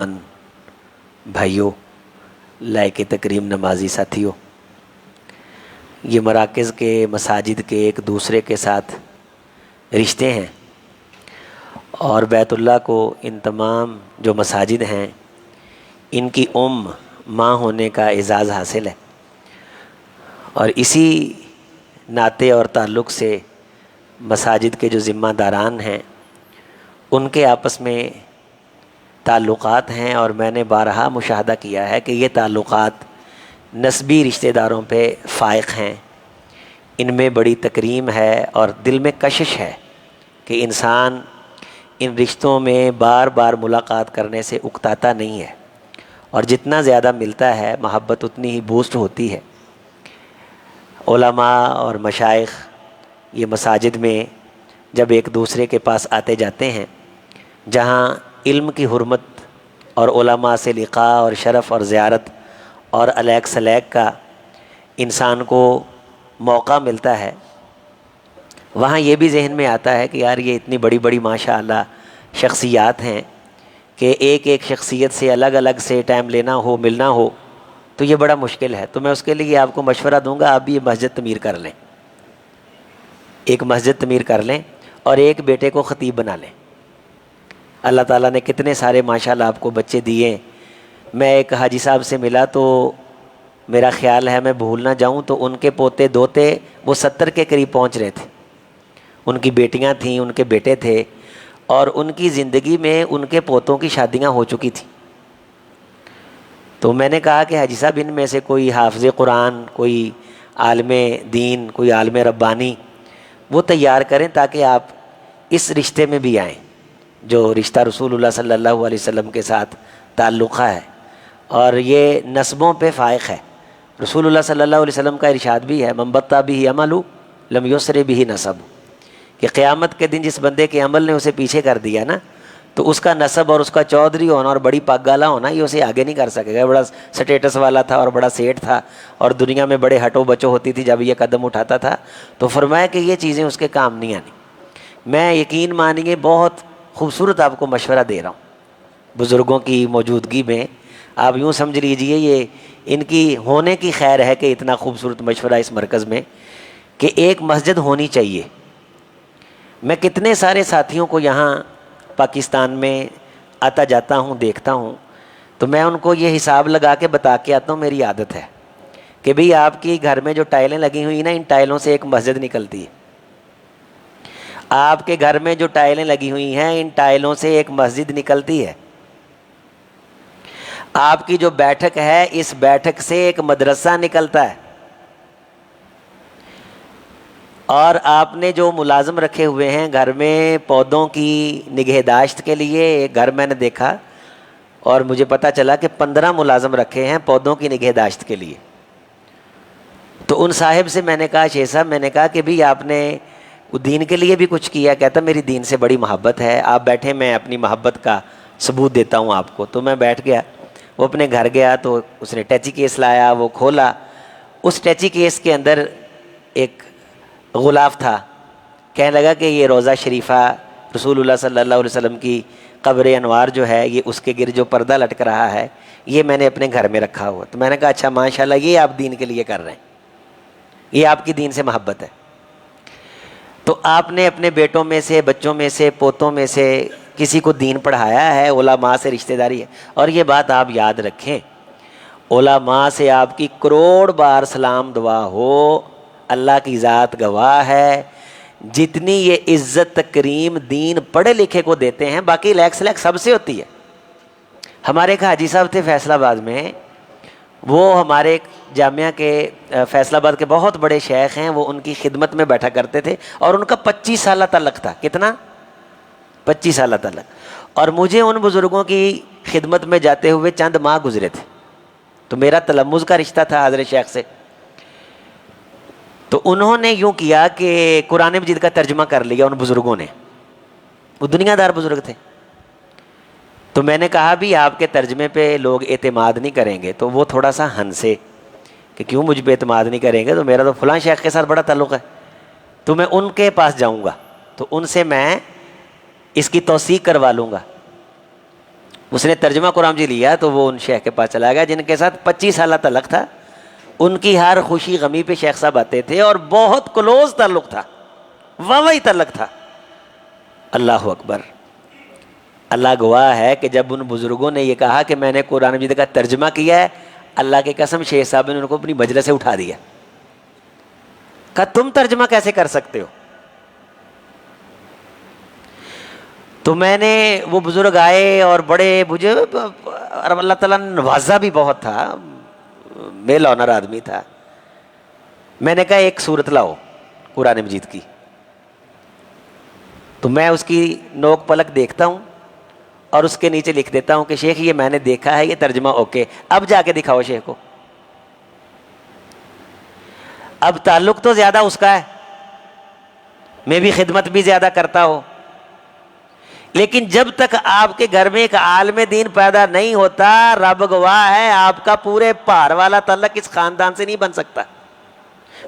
بھائیوں، لائق تکریم نمازی ساتھیوں، یہ مراکز کے مساجد کے ایک دوسرے کے ساتھ رشتے ہیں، اور بیت اللہ کو ان تمام جو مساجد ہیں ان کی ماں ہونے کا اعزاز حاصل ہے، اور اسی ناطے اور تعلق سے مساجد کے جو ذمہ داران ہیں ان کے آپس میں تعلقات ہیں، اور میں نے بارہا مشاہدہ کیا ہے کہ یہ تعلقات نسبی رشتہ داروں پہ فائق ہیں۔ ان میں بڑی تکریم ہے اور دل میں کشش ہے کہ انسان ان رشتوں میں بار بار ملاقات کرنے سے اکتاتا نہیں ہے، اور جتنا زیادہ ملتا ہے محبت اتنی ہی بوسٹ ہوتی ہے۔ علماء اور مشائخ یہ مساجد میں جب ایک دوسرے کے پاس آتے جاتے ہیں، جہاں علم کی حرمت اور علماء سے لقاء اور شرف اور زیارت اور علیق سلیق کا انسان کو موقع ملتا ہے، وہاں یہ بھی ذہن میں آتا ہے کہ یار یہ اتنی بڑی بڑی ماشاءاللہ شخصیات ہیں کہ ایک ایک شخصیت سے الگ الگ سے ٹائم لینا ہو، ملنا ہو تو یہ بڑا مشکل ہے۔ تو میں اس کے لیے آپ کو مشورہ دوں گا، آپ بھی یہ مسجد تعمیر کر لیں، ایک مسجد تعمیر کر لیں اور ایک بیٹے کو خطیب بنا لیں۔ اللہ تعالیٰ نے کتنے سارے ماشاءاللہ آپ کو بچے دیے۔ میں ایک حاجی صاحب سے ملا تو میرا خیال ہے میں بھول نہ جاؤں تو ان کے پوتے دوتے وہ 70 کے قریب پہنچ رہے تھے، ان کی بیٹیاں تھیں، ان کے بیٹے تھے، اور ان کی زندگی میں ان کے پوتوں کی شادیاں ہو چکی تھیں۔ تو میں نے کہا کہ حاجی صاحب ان میں سے کوئی حافظ قرآن، کوئی عالم دین، کوئی عالم ربانی وہ تیار کریں تاکہ آپ اس رشتے میں بھی آئیں جو رشتہ رسول اللہ صلی اللہ علیہ وسلم کے ساتھ تعلقہ ہے، اور یہ نسبوں پہ فائق ہے۔ رسول اللہ صلی اللہ علیہ وسلم کا ارشاد بھی ہے، من بطأ بہ عملہ لم یسرع بہ نسب، کہ قیامت کے دن جس بندے کے عمل نے اسے پیچھے کر دیا نا تو اس کا نسب اور اس کا چودھری ہونا اور بڑی پاکگالا ہونا یہ اسے آگے نہیں کر سکے گا۔ بڑا سٹیٹس والا تھا اور بڑا سیٹ تھا اور دنیا میں بڑے ہٹو بچو ہوتی تھی جب یہ قدم اٹھاتا تھا، تو فرمایا کہ یہ چیزیں اس کے کام نہیں آنی۔ میں یقین مانیے بہت خوبصورت آپ کو مشورہ دے رہا ہوں، بزرگوں کی موجودگی میں آپ یوں سمجھ لیجئے یہ ان کی ہونے کی خیر ہے کہ اتنا خوبصورت مشورہ اس مرکز میں کہ ایک مسجد ہونی چاہیے۔ میں کتنے سارے ساتھیوں کو یہاں پاکستان میں آتا جاتا ہوں، دیکھتا ہوں، تو میں ان کو یہ حساب لگا کے بتا کے آتا ہوں، میری عادت ہے کہ بھئی آپ کی گھر میں جو ٹائلیں لگی ہوئی نا ان ٹائلوں سے ایک مسجد نکلتی ہے، آپ کے گھر میں جو ٹائلیں لگی ہوئی ہیں ان ٹائلوں سے ایک مسجد نکلتی ہے، آپ کی جو بیٹھک ہے اس بیٹھک سے ایک مدرسہ نکلتا ہے، اور آپ نے جو ملازم رکھے ہوئے ہیں گھر میں پودوں کی نگہداشت کے لیے، ایک گھر میں نے دیکھا اور مجھے پتا چلا کہ 15 ملازم رکھے ہیں پودوں کی نگہداشت کے لیے۔ تو ان صاحب سے میں نے کہا، شیخ صاحب میں نے کہا کہ بھی آپ نے دین کے لیے بھی کچھ کیا؟ کہتا میری دین سے بڑی محبت ہے، آپ بیٹھے میں اپنی محبت کا ثبوت دیتا ہوں آپ کو۔ تو میں بیٹھ گیا، وہ اپنے گھر گیا تو اس نے ٹیچی کیس لایا، وہ کھولا، اس ٹیچی کیس کے اندر ایک غلاف تھا، کہنے لگا کہ یہ روضہ شریفہ رسول اللہ صلی اللہ علیہ وسلم کی قبر انوار جو ہے یہ اس کے گرد جو پردہ لٹک رہا ہے یہ میں نے اپنے گھر میں رکھا ہوا۔ تو میں نے کہا اچھا ماشاءاللہ یہ آپ دین کے لیے کر رہے ہیں، یہ آپ کی دین سے محبت ہے۔ تو آپ نے اپنے بیٹوں میں سے، بچوں میں سے، پوتوں میں سے کسی کو دین پڑھایا ہے، علماء سے رشتہ داری ہے۔ اور یہ بات آپ یاد رکھیں، علماء سے آپ کی کروڑ بار سلام دعا ہو، اللہ کی ذات گواہ ہے، جتنی یہ عزت تکریم دین پڑھے لکھے کو دیتے ہیں باقی لیک سلیک سب سے ہوتی ہے۔ ہمارے ایک حاجی صاحب تھے فیصل آباد میں، وہ ہمارے جامعہ کے فیصل آباد کے بہت بڑے شیخ ہیں، وہ ان کی خدمت میں بیٹھا کرتے تھے اور ان کا 25 سالہ تعلق تھا۔ کتنا؟ 25 سالہ تعلق۔ اور مجھے ان بزرگوں کی خدمت میں جاتے ہوئے چند ماہ گزرے تھے، تو میرا تلمذ کا رشتہ تھا حضرت شیخ سے۔ تو انہوں نے یوں کیا کہ قرآن مجید کا ترجمہ کر لیا ان بزرگوں نے، وہ دنیا دار بزرگ تھے۔ تو میں نے کہا بھی آپ کے ترجمے پہ لوگ اعتماد نہیں کریں گے، تو وہ تھوڑا سا ہنسے کہ کیوں مجھ پہ اعتماد نہیں کریں گے، تو میرا تو فلاں شیخ کے ساتھ بڑا تعلق ہے، تو میں ان کے پاس جاؤں گا، تو ان سے میں اس کی توثیق کروا لوں گا۔ اس نے ترجمہ قرآن جی لیا تو وہ ان شیخ کے پاس چلا گیا جن کے ساتھ 25 سالہ تعلق تھا. ان کی ہر خوشی غمی پہ شیخ صاحب آتے تھے اور بہت کلوز تعلق تھا, واقعی تعلق تھا. اللہ اکبر. اللہ گواہ ہے کہ جب ان بزرگوں نے یہ کہا کہ میں نے قرآن مجید کا ترجمہ کیا ہے, اللہ کی قسم شیخ صاحب نے ان کو اپنی مجلس سے اٹھا دیا. کہا تم ترجمہ کیسے کر سکتے ہو؟ تو میں نے, وہ بزرگ آئے اور بڑے مجھے, اور اللہ تعالیٰ نے نوازا بھی بہت تھا, ویل آنر آدمی تھا. میں نے کہا ایک صورت لاؤ قرآن مجید کی. تو میں اس کی نوک پلک دیکھتا ہوں اور اس کے نیچے لکھ دیتا ہوں کہ شیخ یہ میں نے دیکھا ہے, یہ ترجمہ اوکے, اب جا کے دکھاؤ شیخ کو. اب تعلق تو زیادہ اس کا ہے, میں بھی خدمت بھی زیادہ کرتا ہوں, لیکن جب تک آپ کے گھر میں ایک عالم دین پیدا نہیں ہوتا, رب گواہ ہے آپ کا پورے پہاڑ والا تعلق اس خاندان سے نہیں بن سکتا.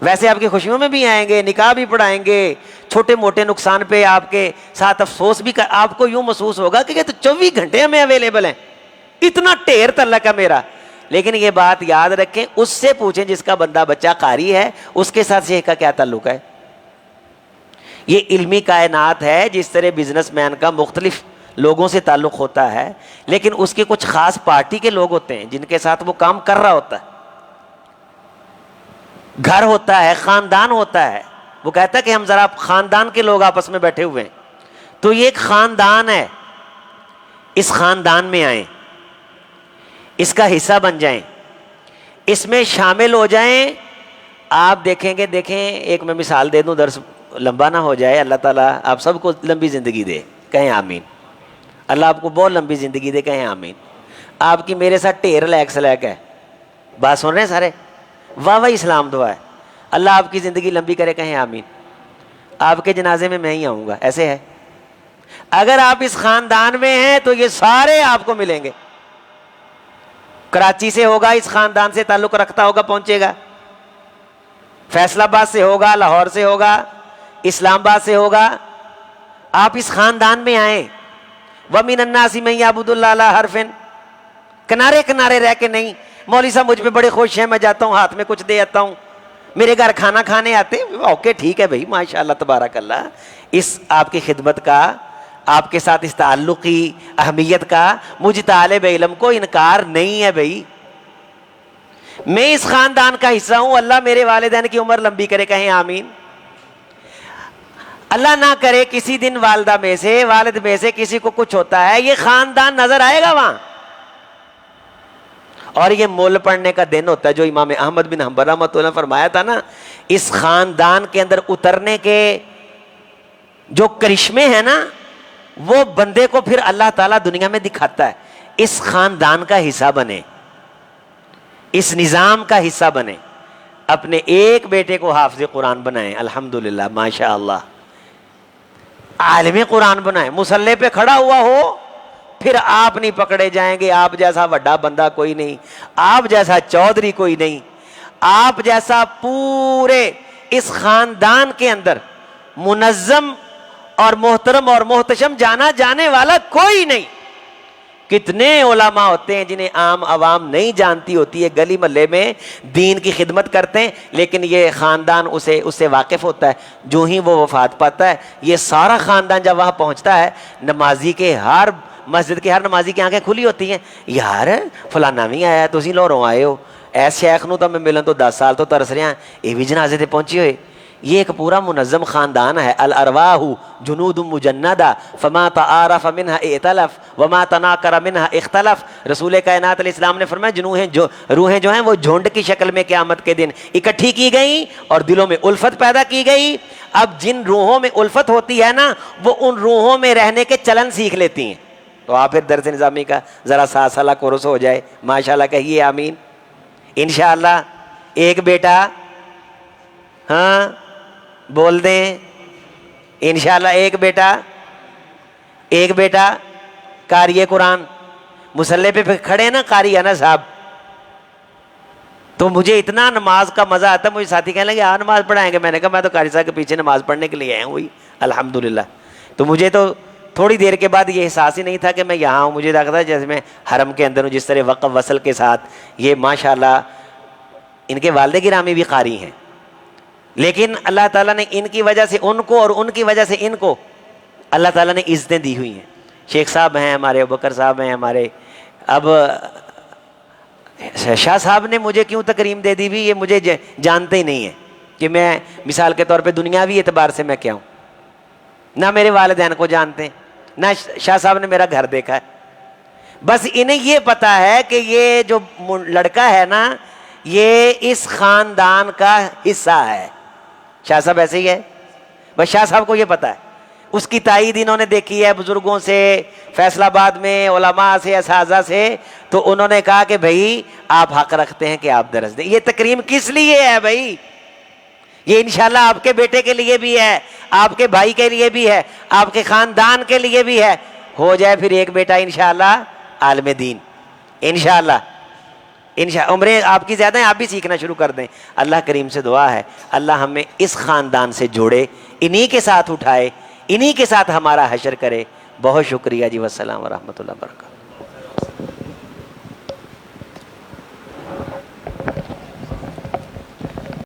ویسے آپ کی خوشیوں میں بھی آئیں گے, نکاح بھی پڑھائیں گے, چھوٹے موٹے نقصان پہ آپ کے ساتھ افسوس بھی آپ کو یوں محسوس ہوگا کہ یہ تو 24 گھنٹے ہمیں اویلیبل ہیں, اتنا ڈھیر تعلق ہے میرا. لیکن یہ بات یاد رکھیں, اس سے پوچھیں جس کا بندہ بچہ قاری ہے اس کے ساتھ شیخ کا کیا تعلق ہے. یہ علمی کائنات ہے. جس طرح بزنس مین کا مختلف لوگوں سے تعلق ہوتا ہے, لیکن اس کے کچھ خاص پارٹی کے لوگ ہوتے ہیں جن کے ساتھ وہ کام کر رہا ہوتا ہے. گھر ہوتا ہے, خاندان ہوتا ہے. وہ کہتا ہے کہ ہم ذرا خاندان کے لوگ آپس میں بیٹھے ہوئے ہیں, تو یہ ایک خاندان ہے, اس خاندان میں آئیں, اس کا حصہ بن جائیں, اس میں شامل ہو جائیں. آپ دیکھیں گے, دیکھیں ایک میں مثال دے دوں, درس لمبا نہ ہو جائے. اللہ تعالیٰ آپ سب کو لمبی زندگی دے, کہیں آمین. اللہ آپ کو بہت لمبی زندگی دے, کہیں آمین. آپ کی میرے ساتھ ڈھیر لیک سلیک ہے, بات سن رہے ہیں سارے, واہ واہ اسلام دعا ہے. اللہ آپ کی زندگی لمبی کرے, کہیں آمین. آپ کے جنازے میں ہی آؤں گا, ایسے ہے. اگر آپ اس خاندان میں ہیں تو یہ سارے آپ کو ملیں گے. کراچی سے ہوگا, اس خاندان سے تعلق رکھتا ہوگا, پہنچے گا. فیصل آباد سے ہوگا, لاہور سے ہوگا, اسلام آباد سے ہوگا. آپ اس خاندان میں آئیں. وَمِنَ النَّاسِ مَن يَعْبُدُ اللَّهَ عَلَىٰ حَرْفٍ, کنارے کنارے رہ کے نہیں, مولوی صاحب مجھ پہ بڑے خوش ہیں, میں جاتا ہوں ہاتھ میں کچھ دے آتا ہوں, میرے گھر کھانا کھانے آتے ہیں, اوکے ٹھیک ہے بھائی, ماشاء اللہ تبارک اللہ. اس آپ کی خدمت کا, آپ کے ساتھ اس تعلق کی اہمیت کا مجھ طالب علم کو انکار نہیں ہے بھائی. میں اس خاندان کا حصہ ہوں. اللہ میرے والدین کی عمر لمبی کرے, کہیں آمین. اللہ نہ کرے کسی دن والدہ میں سے, والد میں سے کسی کو کچھ ہوتا ہے, یہ خاندان نظر آئے گا وہاں. اور یہ مول پڑھنے کا دن ہوتا ہے جو امام احمد بن حنبل رحمۃ اللہ فرمایا تھا نا, اس خاندان کے اندر اترنے کے جو کرشمے ہیں نا, وہ بندے کو پھر اللہ تعالیٰ دنیا میں دکھاتا ہے. اس خاندان کا حصہ بنے, اس نظام کا حصہ بنے. اپنے ایک بیٹے کو حافظ قرآن بنائیں, الحمدللہ ماشاء اللہ, عالم قرآن بنائیں. مصلی پہ کھڑا ہوا ہو, پھر آپ نہیں پکڑے جائیں گے. آپ جیسا بڑا بندہ کوئی نہیں, آپ جیسا چودھری کوئی نہیں, آپ جیسا پورے اس خاندان کے اندر منظم اور محترم اور محتشم جانا جانے والا کوئی نہیں. کتنے علماء ہوتے ہیں جنہیں عام عوام نہیں جانتی ہوتی ہے, گلی محلے میں دین کی خدمت کرتے ہیں, لیکن یہ خاندان اس سے واقف ہوتا ہے. جو ہی وہ وفات پاتا ہے, یہ سارا خاندان جب وہاں پہنچتا ہے, نمازی کے ہر مسجد کے ہر نمازی کی آنکھیں کھلی ہوتی ہیں. یار فلانا بھی آیا, تسی لاہوروں آئے ہو, ایس شیخ نو تو میں ملن تو 10 سال تو ترس رہا, یہ بھی جنازے تے پہنچے ہوئے. یہ ایک پورا منظم خاندان ہے. الارواح جنود مجندہ فما تعارف منها ائتلف وما تناکر منها اختلف. رسول کائنات علیہ السلام نے فرمایا روحیں جو ہیں وہ جھنڈ کی شکل میں قیامت کے دن اکٹھی کی گئیں اور دلوں میں الفت پیدا کی گئی. اب جن روحوں میں الفت ہوتی ہے نا, وہ ان روحوں میں رہنے کے چلن سیکھ لیتی ہیں. تو آپ پھر درس نظامی کا ذرا 7 سالہ کورس ہو جائے, ماشاءاللہ کہیے آمین. انشاءاللہ ایک بیٹا, ہاں بول دیں انشاءاللہ, ایک بیٹا قاری قرآن, مصلی پہ کھڑے نا قاری ہے نا صاحب, تو مجھے اتنا نماز کا مزہ آتا ہے. مجھے ساتھی کہنے لگے نماز پڑھائیں گے. میں نے کہا میں تو قاری صاحب کے پیچھے نماز پڑھنے کے لیے آیا ہوں. الحمدللہ. تو مجھے تو تھوڑی دیر کے بعد یہ احساس ہی نہیں تھا کہ میں یہاں ہوں، مجھے لگتا ہے جیسے میں حرم کے اندر ہوں، جس طرح وقف وصل کے ساتھ یہ ماشاءاللہ ان کے والد گرامی بھی قاری ہیں، لیکن اللہ تعالیٰ نے ان کی وجہ سے ان کو اور ان کی وجہ سے ان کو اللہ تعالیٰ نے عزتیں دی ہوئی ہیں۔ شیخ صاحب ہیں ہمارے، ابوبکر صاحب ہیں ہمارے، اب شاہ صاحب نے مجھے کیوں تکریم دے دی بھی، یہ مجھے جانتے ہی نہیں ہیں کہ میں مثال کے طور پہ دنیاوی اعتبار سے میں کیا ہوں، نہ میرے والدین کو جانتے ہیں، نہ شاہ صاحب نے میرا گھر دیکھا ہے، بس انہیں یہ پتا ہے کہ یہ جو لڑکا ہے نا یہ اس خاندان کا حصہ ہے۔ شاہ صاحب ایسے ہی ہے، بس شاہ صاحب کو یہ پتا ہے، اس کی تائید انہوں نے دیکھی ہے بزرگوں سے، فیصل آباد میں علماء سے، اساتذہ سے، تو انہوں نے کہا کہ بھائی آپ حق رکھتے ہیں کہ آپ درس دیں۔ یہ تکریم کس لیے ہے بھائی؟ یہ انشاءاللہ آپ کے بیٹے کے لیے بھی ہے، آپ کے بھائی کے لیے بھی ہے، آپ کے خاندان کے لیے بھی ہے، ہو جائے پھر ایک بیٹا انشاءاللہ عالم دین انشاءاللہ۔ عمریں آپ کی زیادہ ہیں، آپ بھی سیکھنا شروع کر دیں۔ اللہ کریم سے دعا ہے اللہ ہمیں اس خاندان سے جوڑے، انہی کے ساتھ اٹھائے، انہی کے ساتھ ہمارا حشر کرے۔ بہت شکریہ جی، والسلام ورحمۃ اللہ وبرکاتہ۔